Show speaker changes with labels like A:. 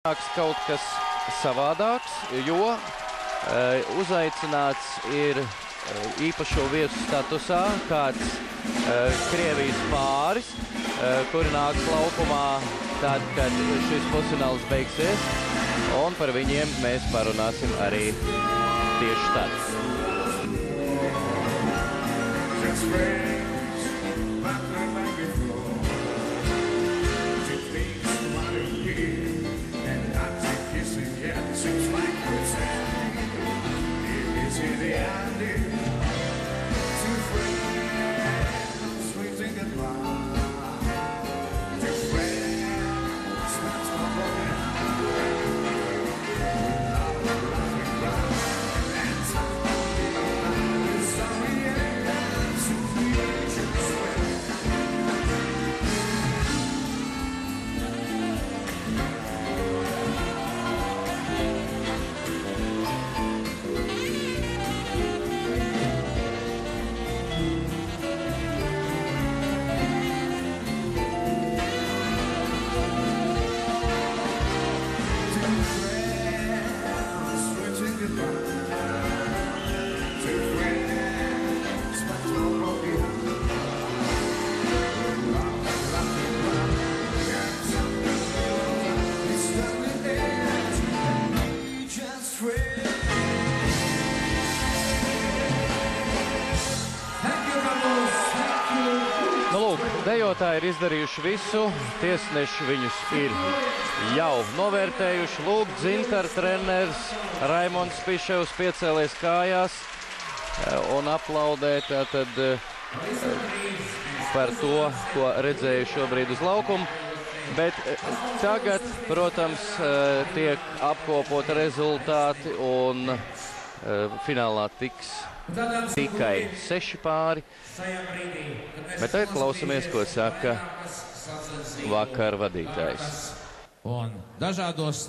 A: Kaut kas savādāks, jo uzaicināts ir īpašo viesu statusā kāds Krievijas pāris, kuri nāks laukumā tad, kad šis pusfināls beigsies, un par viņiem mēs parunāsim arī tieši tad. Dejotāji ir izdarījuši visu, tiesneši viņus ir jau novērtējuši. Lūk, dzintara treneris Raimonds Piševs piecēlies kājās un aplaudē tātad par to, ko redzēju šobrīd uz laukumu. Bet tagad, protams, tiek apkopot rezultāti un finālā tiks tikai 6 pāri. Bet tagad klausamies, ko saka vakar vadītājs.
B: Un dažādos